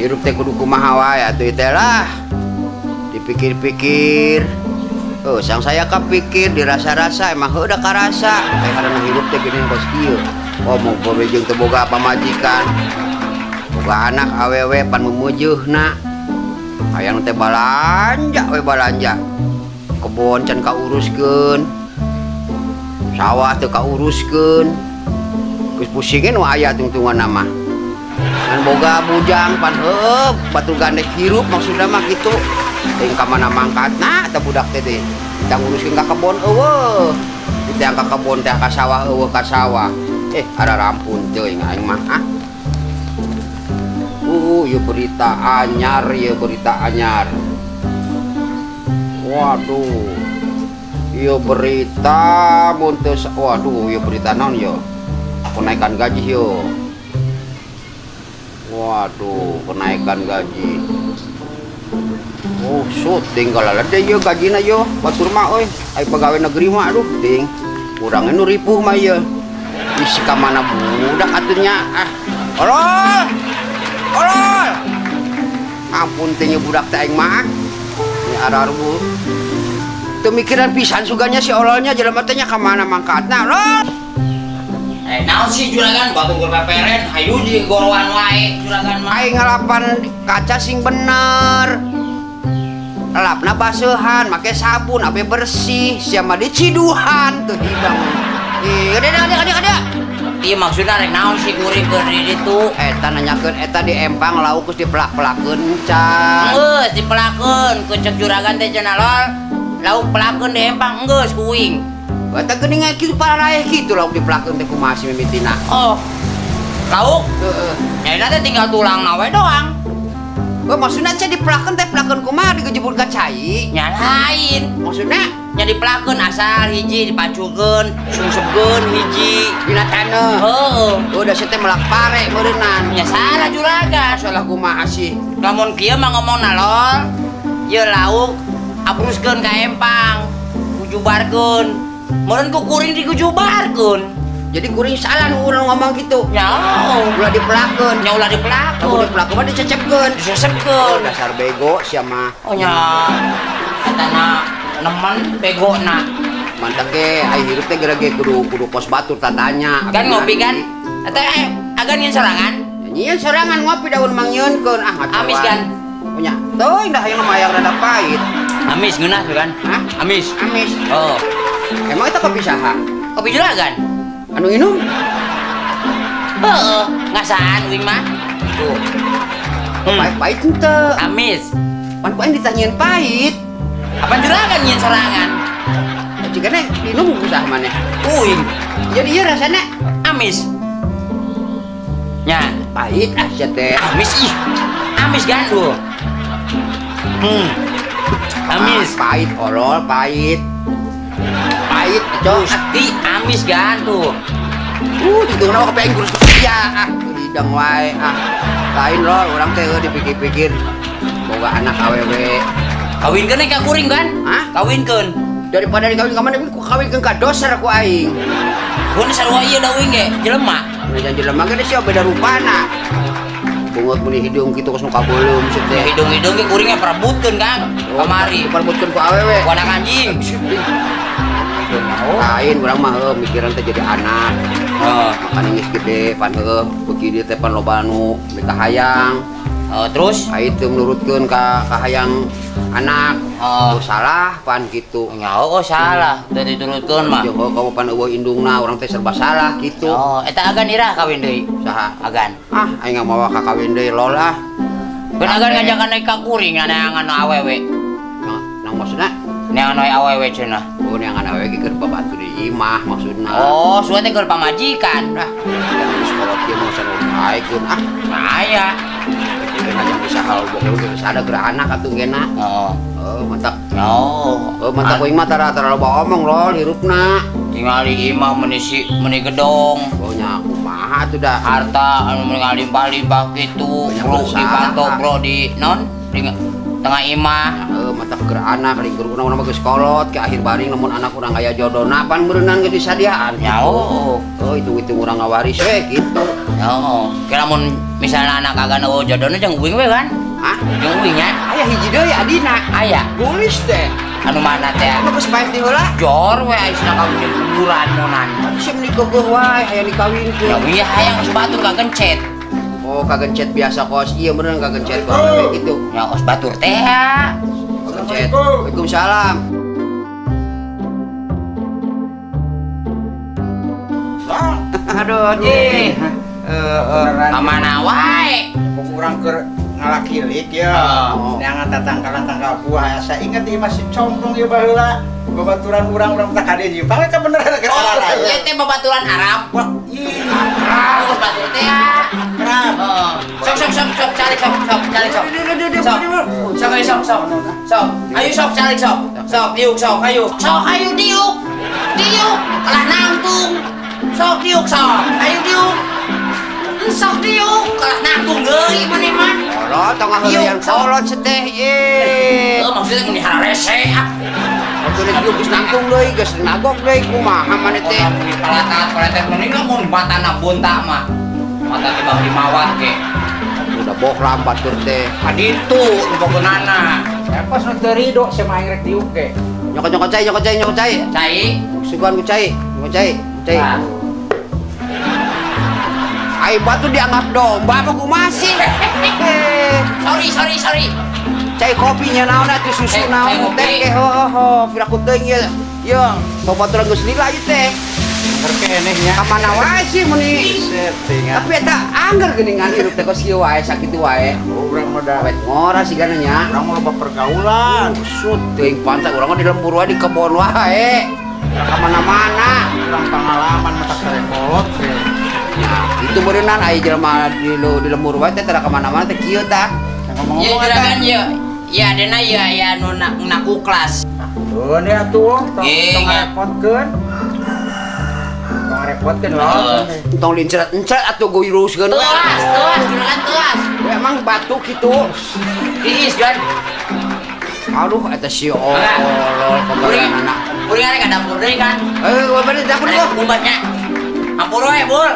hirup teh kudu kumaha wae atuh teh lah. Dipikir-pikir. Oh, sang saya kepikir dirasa-rasa emang udah karasa. Kayak karena hirup teh gini kos kieu. Ngomong pemejeng teu boga pamajikan. Boga anak awewe pan mumujuhna. Hayang teh balanja we balanja. Kebon can kauruskeun. Sawah teu kauruskeun. Geus pusingin nu aya tungtungan mah. Kan boga bujang pan heup batu gandek hirup maksudna mah kitu. Teuing ka mana mangkatna teh budak teh teh. Kita nguruskeun ka kebon eueuh. Kita ka kebon teh ka sawah eueuh ka sawah. Ada rampun teuing aing mah ah. Ieu berita anyar, ieu berita anyar. Waduh. Ieu berita mun teu waduh, ieu berita naon ieu? Kenaikan gaji ieu. Waduh, kenaikan gaji. Oh, syuting kalala deh ieu gajina ieu. Batur mah euy, ai pegawai negeri mah aduh ting. Urang nu ripuh mah ieu. Isi ka mana budak atunya ah. Olol. Olol. Ampun teh budak teh aing mah. Ini ararubu. Teu mikiran pisan suganya si ololnya jelema teh nya ka mana mangkatna. Olol. Naon sih juragan batu berpeperen hayu di gorowan wae juragan mah. Aing ngalapan kaca sing bener. Lapna baseuhan make sabun abe bersih sia mah diciduhan teu hidang. Ada. Ieu maksudna rek naon sih kuring keur di ditu? Eta nanyakeun eta di empang lauk geus dipelak-pelakeun can. Geus dipelakeun ku cek juragan teh cenah lol. Lauk pelakeun di empang geus kuing. Eta geuning kitu pararaeh kitu lauk dipelakeun teh kumaha si mimitina. Oh. Lauk? Heeh. Nyaina teh tinggal tulangna we doang. Oh, maksudna teh dipelakeun teh pelakeun kumaha digejebur ka cai? Nya lain. Maksudna Nya dipelakeun asal hiji dipacukeun, sungsepkeun hiji. dina taneuh. Heueuh. Udah teh melak pare meureunnan. Nya salah juragan. Salah kumaha sih? Lamun kieu mah ngomongna lol. Ieu lauk abruskeun ka empang. Kujubarkeun. Meureun ku kuring dikujubarkeun. Jadi kuring salah nu urang ngomong gitu. Nyaho. Ulah dipelakeun. Nya ulah Lamun dipelakeun. dipelakeun mah dicecepkeun. Disesepkeun. Dasar bego sia mah. Oh nya. Katana nemen begona. Mantap ge, ai hirup teh gerage kudu pos batur tatanya. Kan ngopi kan? Eta agan nyeun sorangan. Nyian sorangan ngopi daun mangyieunkeun ah ngatuan. Amis kan? Punya. Teuing dah yang mayang rada pahit. Amis geunah tuh kan? Hah? Amis. Amis. Oh. Emang itu kopi saha? Kopi juragan? Anu inum? Heeh, ngasaan uing mah. Tuh. Pahit henteu. Amis. Pan ku aing ditanyain pahit. Apaan juragan nyeun sorangan? Jigana inum usah maneh. Uing. Jadi ieu rasana Amis. Nya, pahit ah sia teh. amis ih. Amis kan tuh. Amis. Pahit olol, pahit. Pahit, cok. Pasti amis kan tuh. Ditunggu kopi aing kurus ya ah hidang wae ah. Lain lol urang teh dipikir-pikir boga anak awewe. Kawinkeun ka kuring kan? Hah? Kawinkeun. Daripada dikawin ka mana ku kawinkeun ka doser ku aing. Kun sarua ieu da uing ge jelema. Nah janji lemah ge sia beda rupana. Bungut meni hidung kitu geus nu kabeuleuh sih teh. Hidung-hidung ge kuringnya perebutkeun Kang. Kamari. Perebutkeun ku awewe. Ku anak anjing. Lain urang mah heuh mikiran teh jadi anak. Heeh. Makan geus gede pan heuh beuki dieu teh pan loba anu hayang. Terus Ai teu nurutkeun ka hayang anak. Oh. Salah pan kitu. nyaho salah teu diturutkeun mah. Yo kamu pan eueuh indungna urang teh serba salah kitu. Oh, eta agan irah kawin deui. Saha? Agan. Ah, aing nggak mau kakawin deui lol ah. Kan agan ngajakan naik ka kuring neangan awewe. Nang maksudna? Neangan awewe cenah. Oh, neangan awewe ge keur babatu di imah maksudna. Oh, suwe teh keur pamajikan. Dah, sekolah kieu mah saru baekeun ah. Aya. Kita aja bisa hal bodoh geus ada geura anak atuh geuna. Oh. Oh, mantap. Oh. Oh, mantap kuing mah tara loba omong lol hirupna. Tinggal di imah meni gedong. Oh nya kumaha atuh dah. Harta anu meuli limpah-limpah kitu. Banyak Bro usaha. dibantu bro di non di tengah imah. Mata keur anak lingkur urang mah geus kolot ke akhir baring namun anak urang aya jodona pan berenang ge disadiaan. Ya, oh hitung-hitung urang ngawaris we kitu. Ya, kira mun misalnya anak kagak nu jodohna jeung uing we kan? Hah? Jeung uing nya. Aya hiji deui adina. Aya. Gulis teh. Anu mana teh? Anu geus bae di heula. Jor we aisna kawin jeung kuburan monan. Sim nikeuh wae aya dikawinkeun. Ya iya hayang geus batur kagencet. Oh kagencet biasa kos. Iya bener kagencet kos kayak gitu. Ya geus batur teh. Kagencet. Waalaikumsalam. Aduh, Ji. Kamana wae? Kurang ke ngalakilik ya. Neangan tatangkalan tanggal buah. Saya ingat ieu masih compong ieu baheula. Babaturan urang-urang tak kade ieu. Pangka beneran ke arah. Ieu teh babaturan Arab. Ih, Geus batur teh ya. kerap. Sok cari sok. Sok. Ayo sok cari sok. Sok diuk sok ayo. Sok ayo diuk. Diuk kalah nangtung. Sok diuk sok. Ayo diuk. Sok diuk kalah nangtung deui maneh mah. Kolot tengah heula yang kolot seteh ye. Maksudnya mun dihara rese. Waktu dia geus nangtung deui geus nagok deui kumaha maneh teh. Di palatat mending mun matana bunta mah. Mata tibang dimawat ge. Udah bohlam batur teh. Aditu bogeunana. Ya pas nu teu ridho sama ngrek diuk ge. Nyokot cai. Cai. Sugan ku cai. Nah. Ai batu dianggap domba apa kumaha sih? Sorry. Cai kopinya naon atuh susu Cai naon kopi. teh ho piraku teuing ye. Ye, baturan geus lila ieu teh. Angger kenehnya. Ka mana wae sih meni? Settingan. Tapi eta angger geuningan hirup teh kos kieu wae sakitu wae. Urang mah da. Awet ngora sigana nya. Urang mah loba pergaulan. Usut teuing pantai urang mah di lembur wae di kebon wae. Ka mana-mana. Urang pengalaman mata kerekolot ge. Nah, itu berenang aya jelema di lembur wae teh tara ka mana-mana teh kieu tah. Ieu Ngomong-ngomong juragan ieu. Ya adena ieu aya nu naku kelas. Tuh nih atuh, tong Iya. ngarepotkeun. Tong ngarepotkeun loh. Tong lincret atuh guruskeun we. Tuas, juragan tuas. Emang batu kitu. Diis kan. Aduh eta si olol Kuring. kembaran anak. Kuring arek ka dapur deui kan. Gua bari dapur Ada gua. kumbasnya. Ampur we, Bul.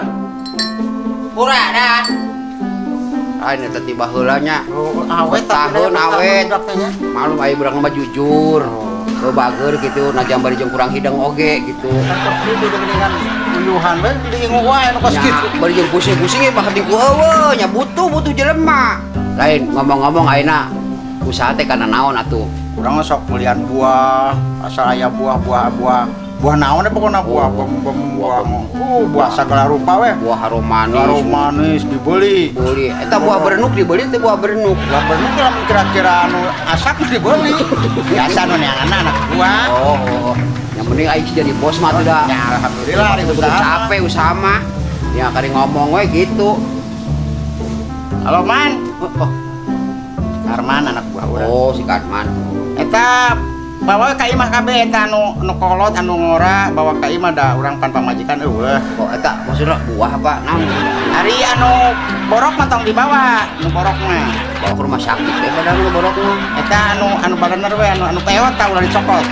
Pura dah. Ini teh tiba heula nya. Awet Tahun awet. Malum aya budak mah jujur. Heuh bager kitu najam bari jeung kurang hidang oge gitu. Itu dengan uyuhan we di ingu wae nu kos Nya kitu. bari jeung pusing-pusing ge mah diku eueuh nya butuh jelema. Lain ngomong-ngomong ayeuna usaha teh kana naon atuh? Urang mah sok kuliah buah, asal aya buah naon pokona buah buah segala rupa we. Buah harum manis. Harum manis dibeli. Beli. Eta buah berenuk dibeli teh buah berenuk. Buah berenuk lamun kira-kira anu asak mah dibeli. Biasa nu neangan anak buah. Oh. Yang penting aing jadi bos mah tuh dah. Ya alhamdulillah di Udah usaha. capek usaha mah. Ya kali ngomong we gitu. Halo Man, Oh, Arman anak buah urang. oh si Katman. Eta bawa ka imah kabeh eta anu kolot anu ngora bawa ka imah da urang pan pamajikan eueuh. Oh eta maksudna buah apa? Naon? Ari anu borok mah tong dibawa, nu borok mah. Bawa ke rumah sakit teh padahal nu borok mah. Eta anu balener we anu peot tah ulah dicokot.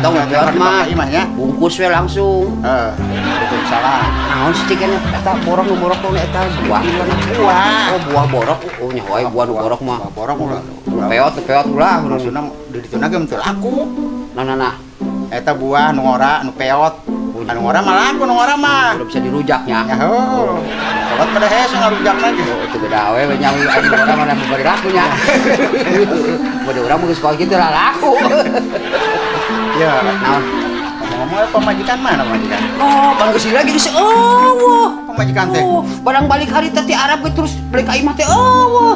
Tong lewat mah. Imahnya. Bungkus we langsung. Waalaikumsalam. Naon sih cenah eta borok nu borok teh eta buah. Buah. Oh buah borok. Oh nya wae buah nu borok mah. Borok ulah. Peot ulah. Maksudna di dituna ge teu laku. Nah. Eta buah nu ngora anu peot. Anu ngora mah laku nu ngora mah. Udah bisa dirujaknya. Ya ho. Kolot pada hese ngarujak lagi. Itu beda we nyawi anu orang mana bari lakunya. Bade urang geus sekolah kitu lah laku. Ya, Naon? ngomong pemajikan mana pemajikan? Oh, pan geus lagi geus eueuh. Pemajikan teh. Oh, barang balik hari teh ti Arab ge terus balik ka imah teh eueuh.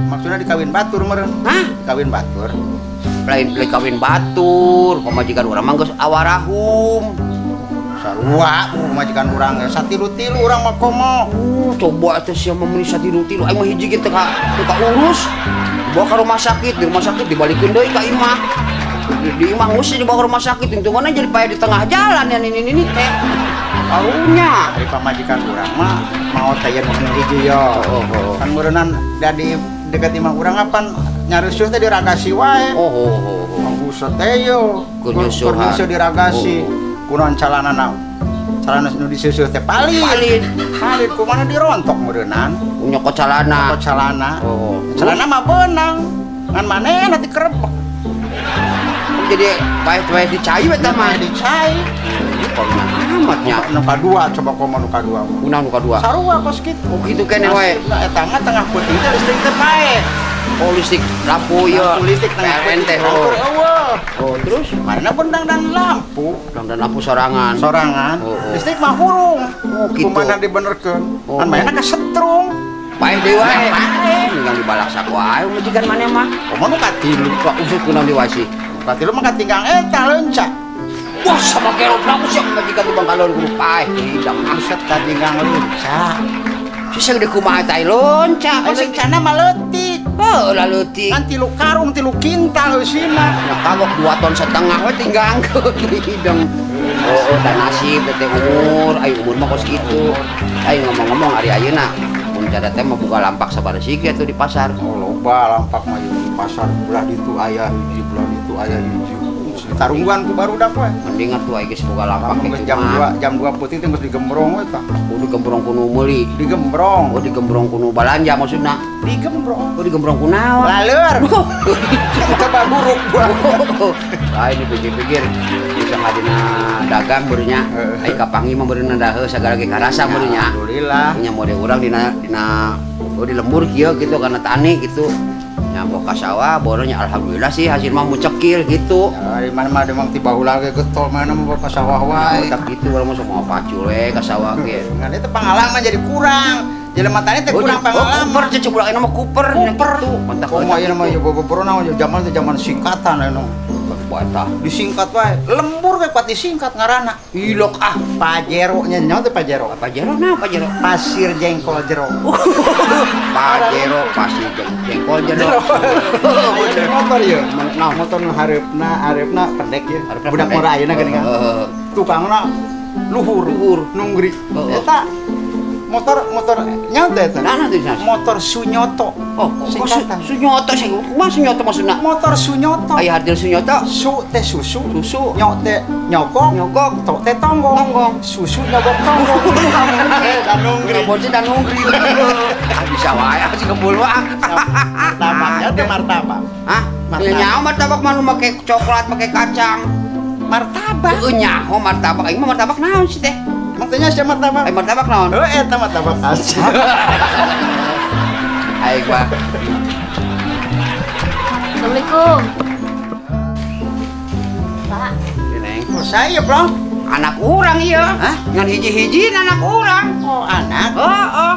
Maksudnya dikawin batur meureun. Hah? Kawin batur. Lain kawin batur, pemajikan urang mah geus awarahum. Sarua pemajikan urang ge satilu-tilu urang mah komo. Coba atuh sia memenuhi satilu-tilu aing mah hiji ge teu ka urus. Dibawa ka rumah sakit, di rumah sakit dibalikeun deui ka imah. Di imah mesti dibawa ke rumah sakit, untungannya jadi payah di tengah jalan ya ini teh. Karunya. Dari pamajikan urang mah mau tayar nu hiji yo. Oh. Kan meureunan da dekat imah urang apan nyarusuh teh diragasi wae. Oh. Buset teh yo. Kunyusuhan. Kurnyusuh diragasi. Kunaon calanana. Calana nu disusuh teh palit. Palit kumaha dirontok meureunang. Nyokot calana. Kok calana. Oh. Calana mah beunang. Ngan manehna dikerebek. Jadi baik-baik dicai we tah mah. Dicai. Pernah amatnya. Nu kadua coba komo nu kadua. Unang nu kadua. Sarua kos kitu. Oh gitu kene wae. Eta mah tengah peuting teh listrik teh pae. Oh listrik lampu ieu. Lampu listrik tengah PLN teh. peuting. Oh. Oh terus Marina bendang dan lampu. dan lampu sorangan. Sorangan. Oh. Listrik mah hurung. Oh, gitu. Kumaha dibenerkeun. Oh. Kan mainna kesetrum. Paeh deui wae. Paeh. Tinggal dibalaksak wae majikan maneh mah. Komo nu katilu. Kok usut kunang diwasi. Katilu mah katinggang eta leunca. Wah sama kero pramu sih majikan di Bangkalon kudu paeh hidang Buset katinggang leunca. Sisa gede kumaha teh lonca. Aya lencana mah leutik. Oh lah leutik. Kan 3 karung 3 kintal eusina. Ya kagok 2 ton setengah we tinggangkeun hidang. Oh, dan nasib teh umur, ayo umur mah kos kitu. Ayo ngomong-ngomong ari ayeuna mun cara teh mah buka lampak sabareusi atuh di pasar. Oh loba lampak mah di pasar belah ditu aya hiji belah ditu aya hiji. Tarungguan ku barudak we. Mending atuh aya geus boga lampak Lamun kitu jam mah. 2 jam 2 putih teh geus digembrong we tah. Kudu gembrong kuno meuli. Digembrong. Oh digembrong kuno balanja maksudna. Digembrong. Oh digembrong kunaon? Laleur. Kita baburuk gua. Ah ini pikir-pikir bisa ngadina dagang beurnya. Ai kapangi mah beurna daheus sagala ge karasa beurnya. Alhamdulillah. Nya mode urang dina oh di lembur kieu gitu karena tani gitu. Nya boka sawah boronya alhamdulillah sih hasil mah mucekil gitu. Ya, di mana mah demang tiba ulah ge getol mana mah ka sawah wae. Tak gitu urang mah semua pacul we ka sawah ge. Ngan itu pengalaman jadi kurang. Jelema tani teh kurang pengalaman. Kuper cece budak mah kuper. Mantap. Komo ieu mah bobo naon zaman teh zaman singkatan anu. Buatah. Disingkat wae. Lembur ge pati singkat ngaranna. Ilok ah. Pajero nya nyaho teh pajero. Pajero nah pajero. Pasir jengkol jero. Pajero pasti jengkol jero. Bener motor ya. Nah, Motor nu hareupeuna pendek ya. Hareupeuna Budak pendek. mora ayeuna geuningan. Tukangna luhur. Nunggri. Eta motor nyaho teh eta. Nah tuh Mas. Motor Sunyoto. Oh, Singkatan. Sunyoto sing kumaha Sunyoto maksudna? Motor Sunyoto. Aya hadir Sunyoto. Su teh susu. Susu. Nyok teh nyokok. Nyogok. Tok teh tonggong. Tonggong. Susu nyogok tonggong. Dan nunggri. Bocah dan nungri. Bisa wae sih kebul wae. Martabaknya teh martabak. Hah? Martabak. Teu nyaho martabak mah nu make coklat, make kacang. Martabak. Teu nyaho martabak. Aing mah martabak naon sih teh? Maksudnya siapa martabak? Aing martabak naon? Eta martabak aja. Aing mah Assalamualaikum. Pak, Neng. Oh, saya, Bro. Anak urang ieu. Hah? Ngan hiji-hiji anak urang. Oh, anak. Oh.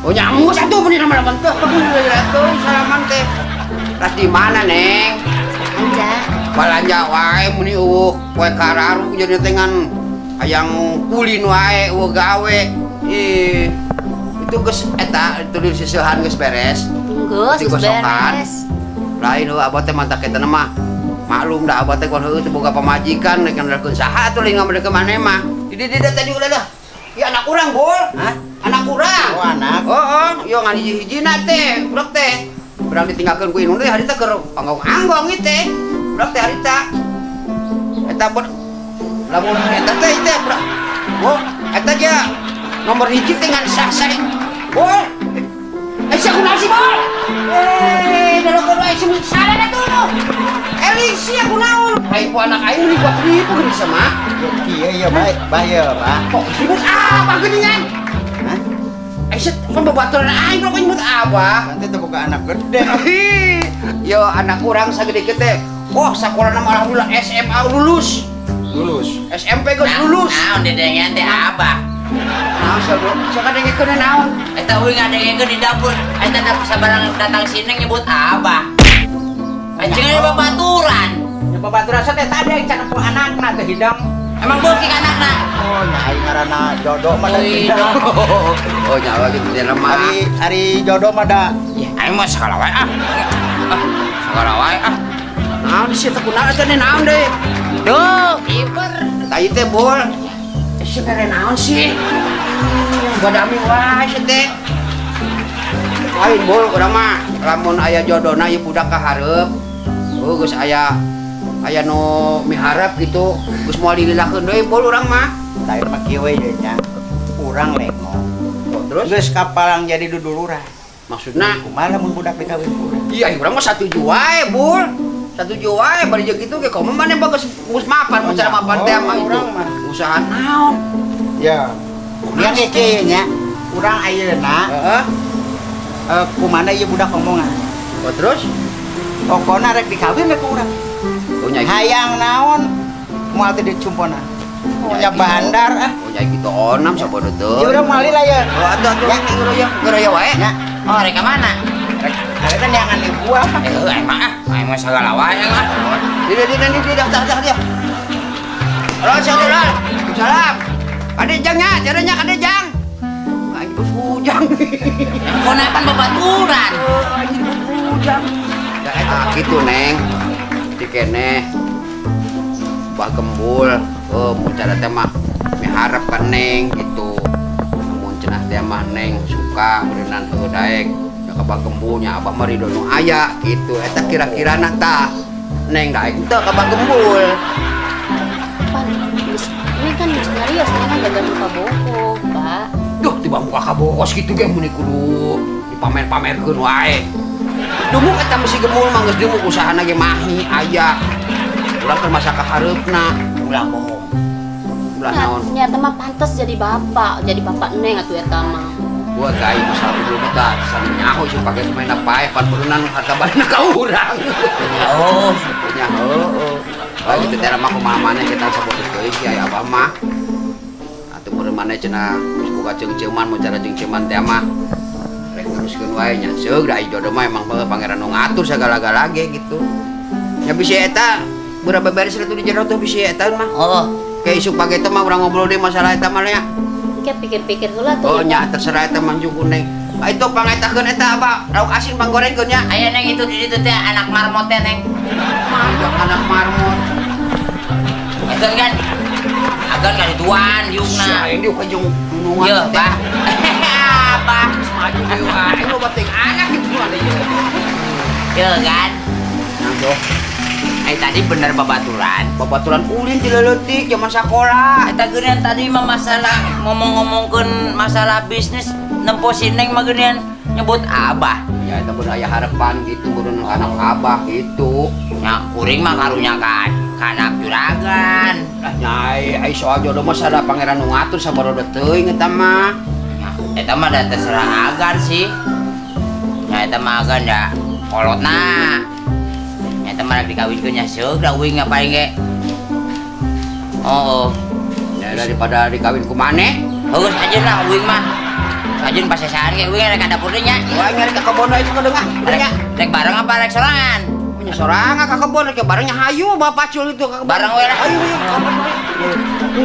Oh nyamuk satu bener lama-lama tuh. Tuh salaman teh. Ras di mana, Neng? Anja. Balanja wae muni eueuh poe kararu jadi tengan hayang kulin wae eueuh gawe. Itu geus eta itu di siseuhan geus beres. Tunggu, Di sus gosokan. beres. Lain eueuh abah teh mantap eta mah. Maklum dah abah teh kon heueuh teh boga pamajikan nekan ngalkeun saha atuh lingga meureun ke maneh mah. Di tadi udah dah. Ya anak urang, Bol. Hah? Anak urang. Oh, anak. Oh, yo ngan hiji-hijina teh, budak teh. Urang ditinggalkeun ku indung teh harita keur panggong-anggong ieu teh. Budak teh harita. Eta lamun eta teh teh budak. Oh, eta ge nomor hiji teh ngan sah-sah. Bol. Sia kunaon sih, Bol? Dalakeun wae sih salah da tuh. Elisi aku naon? Ai ku anak aing meuli buat ribu geuning sama. Iya, baik, bayar, Pak. Kok disebut apa geuningan? Hah? Aisyah, kan babaturan aing kok nyebut abah. Nanti tuh bukan anak gede. Yo anak kurang sagede teh. Oh, sakolana mah alhamdulillah SMA lulus. Lulus. SMP geus lulus. Naon didengeun teh abah. Naon sadengekeun naon? Eta uing ngadengekeun di dapur. Eta sabarang datang sini nyebut abah. Anjing ada babaturan. Ya babaturan teh tadi yang can anakna teh hidang. Emang beuking anakna. Oh, nyai ngaranna jodoh mah da Oh, hidang. Oh, nyawa gitu dia lemah. Ari jodoh mah da. Ya, aing mah sakala wae ah. Sakala wae ah. Naon di situ kunaon teh naon deui? Duh, kiper. Tai teh bol. Si mere naon sih? Badami wae si teh. lain bol urang mah lamun aya jodona ieu budak kaharep geus aya nu miharap gitu geus moal dililakeun deui bol urang mah Lain mah kieu we nya. Urang lengo. oh, terus Geus kapalang jadi duduluran. maksudna Kumaha lamun budak dikawin ku urang? iya urang mah satuju wae bul satuju wae bari jeung kitu ge komo maneh bagus geus mapan mun cara mapan teh mah itu Urang mah. usaha naon Ya. Yang kieu nya. Urang ayeuna heeh kumaha ieu budak omongan. oh, terus Pokona rek dikawin we ku urang. oh nyai Hayang naon moal teh dicumpona. Oh nya bandar ah. oh nyai kitu onam sabodo teu Ya udah moal lah ya. oh atuh geureuy wae Ya. Oh, reka mana? Ada kan yang aneh gua. Emang segala wae mah. Di dah dia. Halo, Salam. Kade jangnya, caranya kade jang. Anjing bos bujang. Konapan babaturan. Anjing bos bujang. Ya eta kitu, Neng. Di keneh bah gembul. Mun cara teh mah miharep ka Neng gitu. Mun cenah teh mah Neng suka berenang heuh daek. Ya ka bah gembulnya abah mah ridho nu aya gitu. Eta kira-kirana tah Neng daek teu ka bah gembul. Pan, ini kan serius, ini kan gagal lupa boko, Pak. Duh, tiba muka kabos gitu ge mun kudu dipamer-pamerkeun wae. Dumuk eta mesti gemul mah geus dumuk usahana ge mahi aya. Urang keur masa kahareupna. Ulah bohong. Ulah naon? Ternyata mah pantas jadi bapak Neng atuh eta mah. Gua gai masalah dulu tah sami nyaho sih pake pemain pae pan berenang harta barina ka urang. Oh, Nya heueuh. Kalau gitu teh mah kumaha maneh kita sabodo teuing si aya abah mah. Atuh meureun maneh cenah geus boga ceung-ceuman mun cara ceung-ceuman teh mah. Rek teruskeun wae nya seug da jodoh mah emang pangeran nu ngatur segala-gala ge gitu. Nya bisi eta beurang beberes itu di jero tuh bisi eta mah. oh. Kayak isuk pagi itu mah urang ngobrol deh masalah eta mah nya. Kayak pikir-pikir heula Oh tuh. nya terserah eta mah juga Neng. Itu pangetakeun eta apa? Lauk asin panggorengkeun nya. Aya neng itu di situ teh anak marmot teh neng. Mah anak marmut. Agan kan? Agan kan tuan diukna. Saeng diuk ka jeung nunungan. Iya, Pak. Apa? Maju deui wae lu bating anak gitu mah ieu. Iya kan? Nah, tuh. Tadi bener babaturan. Babaturan ulin di leutik zaman sakola. Eta geunean tadi mah masalah ngomong-ngomongkeun masalah bisnis nempo si Neng mah geunean nyebut abah. Ya eta bener aya harapan gitu bener anak abah gitu. Nya kuring mah karunya kan anak juragan. Lah nyai ai soal jodoh mah sada pangeran nu ngatur sabarodo teuing eta mah. Nah, eta mah da terserah agan sih. Nya eta mah agan da kolotna. Nya eta mah dikawinkeun nya seug da uing ngapain ge. Oh, Ya daripada dikawin ku maneh. geus ajeun lah uing mah. Ajeun pasesahan ge uing rek ka dapur deui nya. Wah nyari ka kebon itu ka deungah. Rek bareng apa rek sorangan? Punya sorangan ka kebon rek barengnya hayu bapak pacul itu ka kebon. Bareng we lah. Ayo, ayo, ka kebon we.